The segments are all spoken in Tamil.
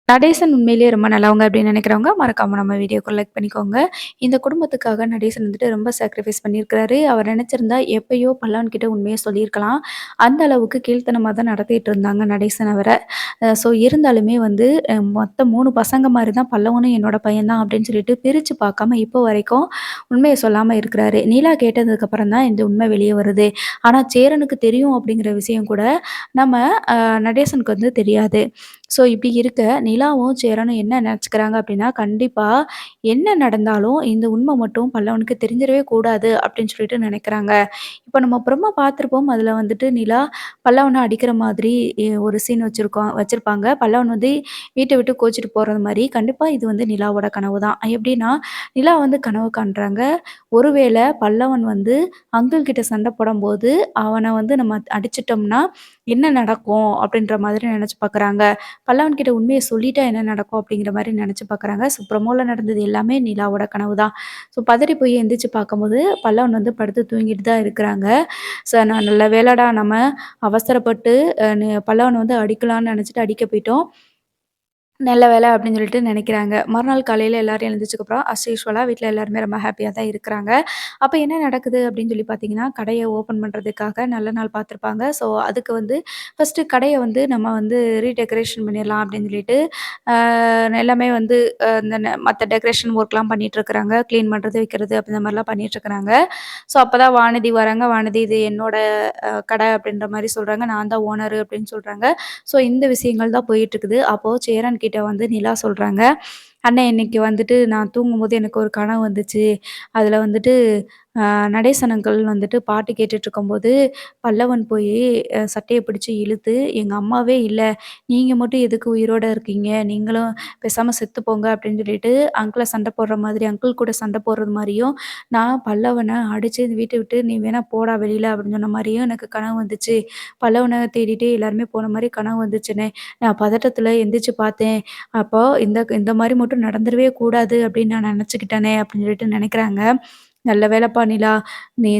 நடேசன் உண்மையிலேயே ரொம்ப நல்லவங்க அப்படின்னு நினைக்கிறவங்க, மறக்காம நம்ம வீடியோக்கு லைக் பண்ணிக்கோங்க. இந்த குடும்பத்துக்காக நடேசன் வந்துட்டு ரொம்ப சாக்ரிஃபைஸ் பண்ணியிருக்கிறாரு. அவர் நினைச்சிருந்தா எப்பயோ பல்லவன் கிட்ட உண்மைய சொல்லியிருக்கலாம். அந்த அளவுக்கு கீழ்த்தனமா தான் நடத்திட்டு இருந்தாங்க நடேசன் அவர. இருந்தாலுமே வந்து மொத்த 3 பசங்க மாரி தான் பல்லவனும் என்னோட பையன் தான் அப்படின்னு சொல்லிட்டு பிரிச்சு பார்க்காம இப்போ வரைக்கும் உண்மைய சொல்லாம இருக்கிறாரு. நிலா கேட்டதுக்கப்புறம் தான் இந்த உண்மை வெளிய வருது. ஆனா சேரனுக்கு தெரியும் அப்படிங்கிற விஷயம் கூட நம்ம நடேசனுக்கு வந்து தெரியாது. இப்படி இருக்க நிலாவும், சேரனும் என்ன நெனச்சுக்கிறாங்க அப்படின்னா, கண்டிப்பா என்ன நடந்தாலும் இந்த உண்மை மட்டும் பல்லவனுக்கு தெரிஞ்சிறவே கூடாது அப்படின்னு சொல்லிட்டு நெனைக்கிறாங்க. இப்ப நம்ம அப்புறமா பார்த்துருப்போம். அதுல வந்துட்டு நிலா பல்லவன அடிக்கிற மாதிரி ஒரு சீன் வச்சிருப்பாங்க. பல்லவன் வந்து வீட்ட விட்டு கோச்சிட்டு போறது மாரி. கண்டிப்பா இது வந்து நிலாவோட கனவு தான். எப்படின்னா, நிலா வந்து கனவு காண்றாங்க. ஒருவேள பல்லவன் வந்து அங்கிள் கிட்ட சண்ட போடும்போது, அவன வந்து நம்ம அடிச்சுட்டோம்னா, என்ன நடக்கும்? அப்படின்ற மாதிரி நெனச்சு பார்க்குறாங்க. பல்லவன் கிட்ட உண்மைய சொல்லிட்டா என்ன நடக்கும்? அப்படிங்கிற மாரி நெனச்சு பார்க்குறாங்க. ப்ரமோல நடந்தது எல்லாமே நிலாவோட கனவு தான். பதறி போய் எந்திரிச்சு பார்க்கும்போது, பல்லவன் வந்து படுத்து தூங்கிட்டு தான் இருக்கிறாங்க. நான் நல்ல வேளைடா நம்ம அவசரப்பட்டு பல்லவன வந்து அடிக்கலான்னு நெனச்சுட்டு அடிக்க போயிட்டோம். நல்ல வேலை அப்படின்னு சொல்லிட்டு நினைக்கிறாங்க. மறுநாள் காலையில எல்லாரும் எழுந்திரிச்சதுக்கப்புறம் யூசுவலா வீட்ல எல்லாருமே ரொம்ப ஹேப்பியா தான் இருக்கிறாங்க. அப்ப என்ன நடக்குது அப்படின்னு சொல்லி பார்த்தீங்கன்னா, கடைய ஓப்பன் பண்றதுக்காக நல்ல நாள் பார்த்துருப்பாங்க. அதுக்கு வந்து ஃபர்ஸ்ட்டு கடைய வந்து நம்ம வந்து ரீடெக்கரேஷன் பண்ணிடலாம் அப்படின்னு சொல்லிட்டு, ஆ எல்லாமே வந்து இந்த மத்த டெக்கரேஷன் ஒர்க்லாம் பண்ணிட்டுருக்காங்க. கிளீன் பண்றது, வைக்கிறது அந்த மாரிலாம் பண்ணிட்டுருக்காங்க. அப்பதான் வானதி வராங்க. வானதி இது என்னோட கடை அப்படின்ற மாரி சொல்றாங்க. நான் தான் ஓனரு அப்படின்னு சொல்றாங்க. இந்த விஷயங்கள் தான் போயிட்டுருக்குது. அப்போ சேரன் கிட்ட வந்து நிலா சொல்றாங்க, "அண்ணே இன்னைக்கு வந்துட்டு நான் தூங்கும்போது எனக்கு ஒரு கனவு வந்துச்சு. அதுல வந்துட்டு நடேசன் அங்கிள் வந்துட்டு பாட்டு கேட்டுட்ருக்கும்போது, பல்லவன் போயி சட்டைய பிடிச்சு இழுத்து, "எங்க அம்மாவே இல்ல. நீங்க மட்டும் எதுக்கு உயிரோட இருக்கீங்க? நீங்களும் பேசாம செத்து போங்க" அப்படின்னு சொல்லிட்டு அங்கிள சண்ட போடுற மாதிரி, அங்கிள் கூட சண்ட போடுறது மாரியும், நான் பல்லவன அடிச்சு இந்த வீட்ட விட்டு "நீ வேணா போடா வெளியில" அப்படின்னு சொன்ன மாரியும் எனக்கு கனவு வந்துச்சு. பல்லவன தேடிட்டு எல்லாருமே போன மாரி கனவு வந்துச்சுண்ணே. நான் பதட்டத்துல எந்திரிச்சு பார்த்தேன். அப்போ இந்த இந்த மாரி மட்டும் நடந்துறவே கூடாது அப்படின்னு நான் நெனச்சுக்கிட்டேனே அப்படின்னு சொல்லிட்டு நெனைக்கிறாங்க. நல்ல வேலைப்பா நிலா. நீ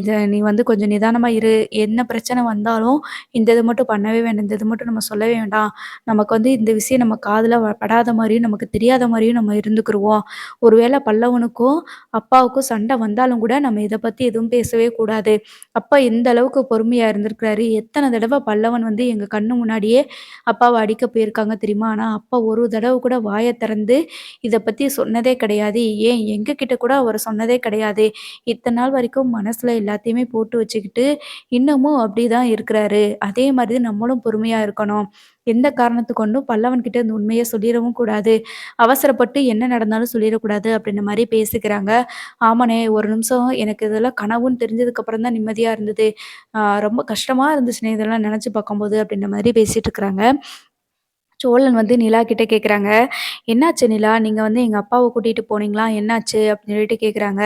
வந்து கொஞ்சம் நிதானமா இரு. என்ன பிரச்சனை வந்தாலும் இந்த இது மட்டும் பண்ணவே வேண்டாம். இந்த இது மட்டும் நம்ம சொல்லவே வேண்டாம். நமக்கு வந்து இந்த விஷயம் நம்ம காதுல படாத மாரியும், நமக்கு தெரியாத மாரியும் நம்ம இருந்துக்குருவோம். ஒருவேளை பல்லவனுக்கும், அப்பாவுக்கும் சண்டை வந்தாலும் கூட நம்ம இத பத்தி எதுவும் பேசவே கூடாது. அப்பா எந்த அளவுக்கு பொறுமையா இருந்திருக்கிறாரு. எத்தன தடவ பல்லவன் வந்து எங்க கண்ணு முன்னாடியே அப்பாவ அடிக்க போயிருக்காங்க தெரியுமா? ஆனா, அப்பா ஒரு தடவ கூட வாய திறந்து இத பத்தி சொன்னதே கிடையாது. ஏன் எங்ககிட்ட கூட அவரு சொன்னதே கிடையாது. இத்தன நாள் வரைக்கும் மனசுல எல்லாத்தையுமே போட்டு வச்சுக்கிட்டு, இன்னமும் அப்படிதான் இருக்கிறாரு. அதே மாதிரி நம்மளும் பொறுமையா இருக்கணும். எந்த காரணத்த கொண்டும் பல்லவன் கிட்ட இந்த உண்மைய சொல்லிறவும் கூடாது. அவசரப்பட்டு என்ன நடந்தாலும் சொல்லிறக்கூடாது அப்படின்ற மாரி பேசிக்கிறாங்க. ஆமாண்ணே, ஒரு நிமிஷம் எனக்கு இதெல்லாம் கனவுன்னு தெரிஞ்சதுக்கு அப்புறம் தான் நிம்மதியா இருந்தது. ரொம்ப கஷ்டமா இருந்துச்சுண்ணே இதெல்லாம் நெனச்சு பார்க்கும்போது அப்படின்ற மாரி பேசிட்டு இருக்கிறாங்க. சோழன் வந்து நிலா கிட்ட கேட்குறாங்க, "என்னாச்சு நிலா? நீங்க வந்து எங்க அப்பாவ கூட்டிட்டு போனீங்களா? என்னாச்சு?" அப்படின்னு சொல்லிட்டு கேட்குறாங்க.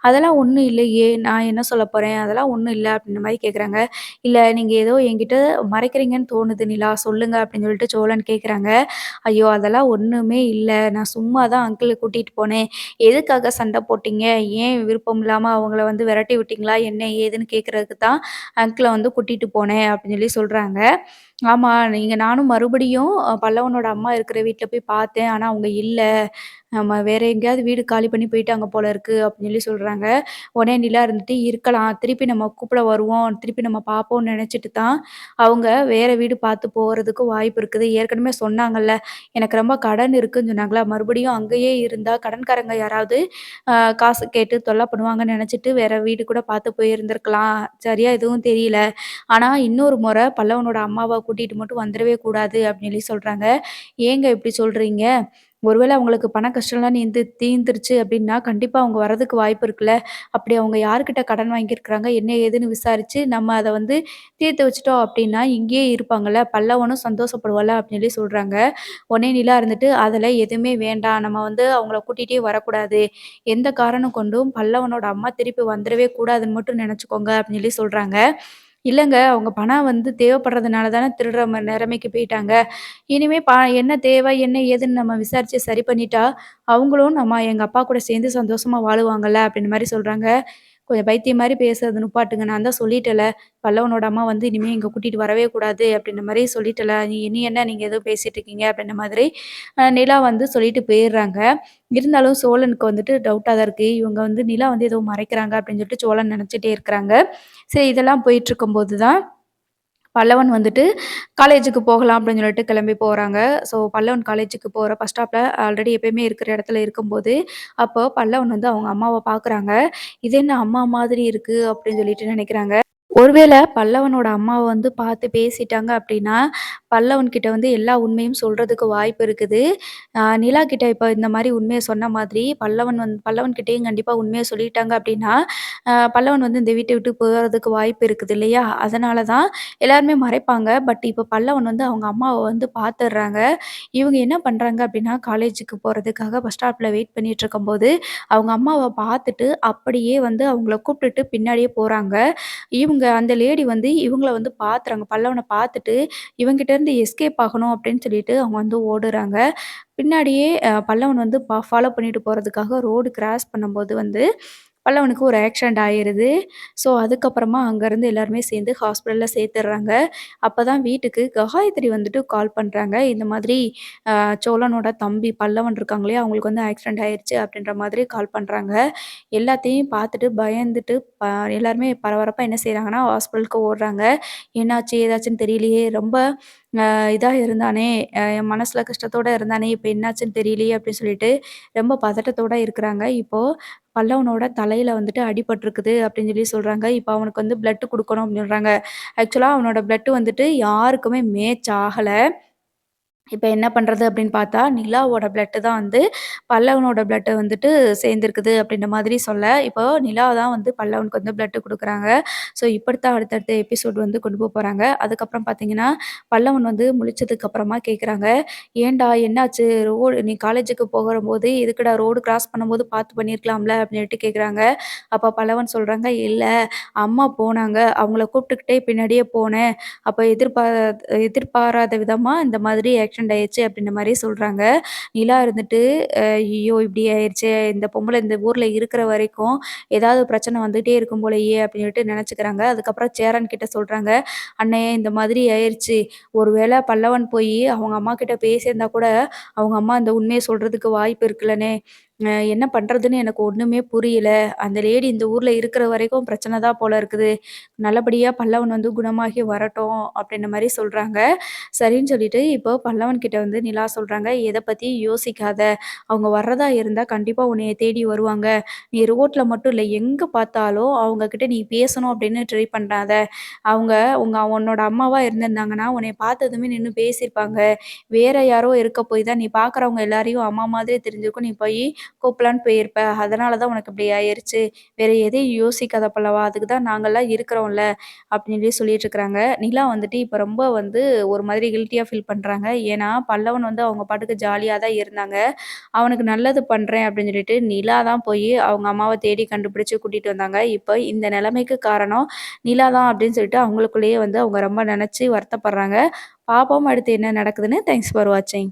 "அதெல்லாம் ஒண்ணும் இல்லையே! நான் என்ன சொல்ல போறேன்? அதெல்லாம் ஒண்ணும் இல்ல." அப்படின்ற மாரி கேட்குறாங்க. "இல்ல நீங்க ஏதோ என்கிட்ட மறைக்கிறீங்கன்னு தோணுது நிலா. சொல்லுங்க." அப்படின்னு சொல்லிட்டு சோழன் கேட்குறாங்க. "ஐயோ! அதெல்லாம் ஒண்ணுமே இல்ல. நான் சும்மா தான் அங்கிள கூட்டிட்டு போனேன். எதுக்காக சண்டை போட்டீங்க? ஏன் விருப்பம் இல்லாம அவங்கள வந்து விரட்டி விட்டீங்களா? என்ன ஏதுன்னு கேட்கறதுக்கு தான் அங்கிள வந்து கூட்டிட்டு போனேன்." அப்படின்னு சொல்லி சொல்றாங்க. ஆமா. நானும் மறுபடியும் பல்லவனோட அம்மா இருக்கிற வீட்ல போய் பார்த்தேன். ஆனா அவங்க இல்ல. நம்ம வேற எங்கேயாவது வீடு காலி பண்ணி போயிட்டாங்க போல இருக்கு அப்படின்னு சொல்லி சொல்றாங்க. உடனே நிலா இருந்துட்டு இருக்கலாம். திருப்பி நம்ம கூப்பிட வருவோம். திருப்பி நம்ம பார்ப்போம்னு நெனச்சுட்டு தான் அவங்க வேற வீடு பார்த்து போறதுக்கு வாய்ப்பு இருக்குது. ஏற்கனவே சொன்னாங்கல்ல, எனக்கு ரொம்ப கடன் இருக்குன்னு சொன்னாங்களா, மறுபடியும் அங்கேயே இருந்தா கடன்காரங்க யாராவது காசு கேட்டு தொல்ல பண்ணுவாங்கன்னு நெனச்சுட்டு வேற வீடு கூட பார்த்து போயிருந்திருக்கலாம். சரியா எதுவும் தெரியல. ஆனா, இன்னொரு முறை பல்லவனோட அம்மாவ கூட்டிட்டு மட்டும் வந்துரவே கூடாது அப்படின்னு சொல்லி சொல்றாங்க. ஏங்க இப்படி சொல்றீங்க? ஒருவேளை அவங்களுக்கு பண கஷ்டம்லாம் தீர்ந்துருச்சு அப்படின்னா, கண்டிப்பா அவங்க வரதுக்கு வாய்ப்பு இருக்குல்ல. அப்படி அவங்க யார்கிட்ட கடன் வாங்கியிருக்கிறாங்க, என்ன ஏதுன்னு விசாரிச்சு நம்ம அத வந்து தீர்த்து வச்சுட்டோம் அப்படின்னா, இங்கேயே இருப்பாங்கல்ல. பல்லவனும் சந்தோஷப்படுவான்ல அப்படின்னு சொல்லி சொல்றாங்க. உடனே நிலா இருந்துட்டு, அதெல்லாம் எதுவுமே வேண்டாம். நம்ம வந்து அவங்கள கூட்டிட்டே வரக்கூடாது. எந்த காரணம் கொண்டும் பல்லவனோட அம்மா திருப்பி வந்துரவே கூடாதுன்னு மட்டும் நெனச்சுக்கோங்க அப்படின்னு சொல்லி சொல்றாங்க. இல்லங்க. அவங்க பணம் வந்து தேவைப்படுறதுனால தானே திருடுற நெலைமைக்கு போயிட்டாங்க. இனிமே என்ன தேவை, என்ன ஏதுன்னு நம்ம விசாரிச்சு சரி பண்ணிட்டா, அவங்களும் எங்க அப்பா கூட சேர்ந்து சந்தோஷமா வாழுவாங்கல்ல, அப்படின்ற மாரி சொல்றாங்க. கொஞ்சம் பைத்தியம் மாரி பேசுறத நிப்பாட்டுங்க. நான் தான் சொல்லிட்டேன்ல, பல்லவனோட அம்மா வந்து இனிமே இங்க கூட்டிட்டு வரவே கூடாது அப்படின்ற மாரி சொல்லிட்டேன்ல. இனி என்ன நீங்க ஏதோ பேசிட்டு இருக்கீங்க அப்படின்ற மாதிரி நிலா வந்து சொல்லிட்டு போயிர்றாங்க. இருந்தாலும் சோழனுக்கு வந்துட்டு டவுட்டா தான் இருக்கு. இவங்க வந்து நிலா வந்து ஏதோ மறைக்கிறாங்க அப்படின்னு சொல்லிட்டு சோழன் நெனச்சுட்டே இருக்கிறாங்க. சரி இதெல்லாம் போயிட்டுருக்கும்போது தான் பல்லவன் வந்துட்டு காலேஜுக்கு போகலாம் அப்படின்னு சொல்லிட்டு கிளம்பி போறாங்க. ஸோ பல்லவன் காலேஜுக்கு போற பஸ் ஸ்டாப்ல ஆல்ரெடி எப்பயுமே இருக்கிற இடத்துல இருக்கும்போது, அப்போ பல்லவன் வந்து அவங்க அம்மாவ பார்க்குறாங்க. இது என்ன அம்மா மாதிரி இருக்கு அப்படின்னு சொல்லிட்டு நினைக்கிறாங்க. ஒருவேள பல்லவனோட அம்மாவ வந்து பார்த்து பேசிட்டாங்க அப்டின்னா, பல்லவன் கிட்ட வந்து எல்லா உண்மையும் சொல்றதுக்கு வாய்ப்பு இருக்குது. நிலா கிட்ட இப்ப இந்த மாரி உண்மைய சொன்ன மாதிரி பல்லவன் கிட்டயும் கண்டிப்பா உண்மைய சொல்லிட்டாங்க அப்டின்னா, பல்லவன் வந்து இந்த வீட்ட விட்டு போறதுக்கு வாய்ப்பு இருக்குது இல்லையா? அதனால தான் எல்லாருமே மறைப்பாங்க. பட் இப்ப பல்லவன் வந்து அவங்க அம்மாவ வந்து பார்த்துர்றாங்க. இவங்க என்ன பண்றாங்க அப்டின்னா, காலேஜுக்கு போறதுக்காக பஸ் ஸ்டாப்ல வெயிட் பண்ணிட்டுருக்கும்போது, அவங்க அம்மாவ பார்த்துட்டு அப்படியே வந்து அவங்கள கூப்ட்டுட்டு பின்னாடியே போறாங்க. அந்த லேடி வந்து இவங்கள வந்து பாத்துறாங்க. பல்லவன பாத்துட்டு, இவங்கிட்ட இருந்து எஸ்கேப் ஆகணும் அப்படின்னு சொல்லிட்டு அவங்க வந்து ஓடுறாங்க. பின்னாடியே பல்லவன் வந்து ஃபாலோ பண்ணிட்டு போறதுக்காக ரோடு கிராஸ் பண்ணும்போது வந்து, பல்லவனுக்கு ஒரு ஆக்சிடென்ட் ஆயிருது. ஸோ, அதுக்கப்புறமா அங்கருந்து எல்லாருமே சேர்ந்து ஹாஸ்பிட்டல்ல சேர்த்துடுறாங்க. அப்பதான் வீட்டுக்கு காயத்ரி வந்துட்டு கால் பண்றாங்க. இந்த மாதிரி அ சோழனோட தம்பி பல்லவன் இருக்காங்க இல்லையா, அவங்களுக்கு வந்து ஆக்சிடென்ட் ஆயிருச்சு அப்படின்ற மாதிரி கால் பண்றாங்க. எல்லாத்தையும் பார்த்துட்டு பயந்துட்டு ப எல்லாருமே பரபரப்பா என்ன செய்றாங்கன்னா, ஹாஸ்பிட்டலுக்கு ஓடுறாங்க. என்னாச்சு? ஏதாச்சுன்னு தெரியலையே! ரொம்ப இதா இருந்தானே! என் மனசுல கஷ்டத்தோட இருந்தானே! இப்ப என்னாச்சுன்னு தெரியலையே! அப்டின்னு சொல்லிட்டு ரொம்ப பதட்டத்தோட இருக்கிறாங்க. இப்போ பல்லவனோட தலையில வந்துட்டு அடிபட்டுருக்குது அப்டின்னு சொல்லி சொல்றாங்க. இப்ப அவனுக்கு வந்து பிளட் குடுக்கணும் அப்டின்னு சொல்றாங்க. ஆக்சுவலா அவனோட பிளட் வந்துட்டு யாருக்குமே மேட்ச் ஆகல. இப்ப என்ன பண்றது அப்படின்னு பார்த்தா, நிலாவோட பிளட் தான் வந்து பல்லவனோட பிளட்ட வந்துட்டு சேர்ந்திருக்குது அப்படின்ற மாதிரி சொல்ல, இப்போ நிலா தான் வந்து பல்லவனுக்கு வந்து பிளட் குடுக்குறாங்க. ஸோ இப்படித்தான் அடுத்தடுத்த எபிசோட் வந்து கொண்டு போறாங்க. அதுக்கப்புறம் பார்த்தீங்கன்னா, பல்லவன் வந்து முழிச்சதுக்கு அப்புறமா கேட்குறாங்க, "ஏன்டா என்னாச்சு? நீ காலேஜுக்கு போகும்போது எதுக்குடா ரோடு கிராஸ் பண்ணும்போது பார்த்து பண்ணியிருக்கலாம்ல?" அப்படின்ட்டு கேட்குறாங்க. அப்ப பல்லவன் சொல்றாங்க, "இல்ல அம்மா போனாங்க. அவங்கள கூப்பிட்டுக்கிட்டே பின்னாடியே போனேன். அப்ப எதிர்பாராத விதமா இந்த மாதிரி ஆக்சிடென்ட் ஆயிருச்சு அப்படின்ற மாரி சொல்றாங்க. நிலா இருந்துட்டு, ஐயய்யோ! இப்படி ஆயிருச்சே! இந்த பொம்பள இந்த ஊர்ல இருக்கிற வரைக்கும் ஏதாவது பிரச்சனை வந்துட்டே இருக்கும் போலயே அப்படின்னு சொல்லிட்டு நெனச்சுக்கிறாங்க. அதுக்கப்புறம் சேரன் கிட்ட சொல்றாங்க, "அண்ணே இந்த மாதிரி ஆயிருச்சு. ஒரு வேள பல்லவன் போயி அவங்க அம்மா கிட்ட பேசியிருந்தா கூட, அவங்க அம்மா இந்த உண்மைய சொல்றதுக்கு வாய்ப்பு இருக்குல்லண்ணே. என்ன பண்றதுன்னு எனக்கு ஒண்ணுமே புரியல. அந்த லேடி இந்த ஊர்ல இருக்கிற வரைக்கும் பிரச்சனை தான் போல இருக்குது. நல்லபடியா பல்லவன் வந்து குணமாகி வரட்டும்." அப்படின்ற மாரி சொல்றாங்க. சரின்னு சொல்லிட்டு இப்போ பல்லவன் கிட்ட வந்து நிலா சொல்றாங்க, "எத பத்தியும் யோசிக்காத. அவங்க வர்றதா இருந்தா கண்டிப்பா உன்னைய தேடி வருவாங்க. நீ ரோட்ல மட்டும் இல்ல, எங்க பார்த்தாலும் அவங்க கிட்ட நீ பேசணும் அப்படின்னு ட்ரை பண்ணாத. அவங்க உன்னோட அம்மாவா இருந்திருந்தாங்கன்னா, உன்னைய பார்த்ததுமே நின்னு பேசியிருப்பாங்க. வேற யாரோ இருக்க போய் தான் நீ பார்க்குறவங்க எல்லாரையும் அம்மா மாதிரி தெரிஞ்சிருக்கும். நீ போயி கூப்பலான்னு போயிருப்ப. அதனால தான் உனக்கு இப்படி ஆயிருச்சு. வேற எதையும் யோசிக்காத பல்லவா. அதுக்கு தான் நாங்கலாம் இருக்கிறோம்ல." அப்படின்னு சொல்லி சொல்லிட்டுருக்காங்க. நிலா வந்துட்டு இப்ப ரொம்ப வந்து ஒரு மாதிரி கில்ட்டியா ஃபீல் பண்றாங்க. ஏன்னா, பல்லவன் வந்து அவங்க பாட்டுக்கு ஜாலியா தான் இருந்தாங்க. அவனுக்கு நல்லது பண்றேன் அப்படின்னு சொல்லிட்டு நிலா தான் போயி அவங்க அம்மாவ தேடி கண்டுபிடிச்சு கூட்டிட்டு வந்தாங்க. இப்ப இந்த நிலைமைக்கு காரணம் நிலா தான் அப்படின்னு சொல்லிட்டு அவங்களுக்குள்ளேயே வந்து அவங்க ரொம்ப நெனச்சு வருத்தப்படுறாங்க. பாப்போம் அடுத்து என்ன நடக்குதுன்னு. தேங்க்ஸ் ஃபார் வாட்சிங்.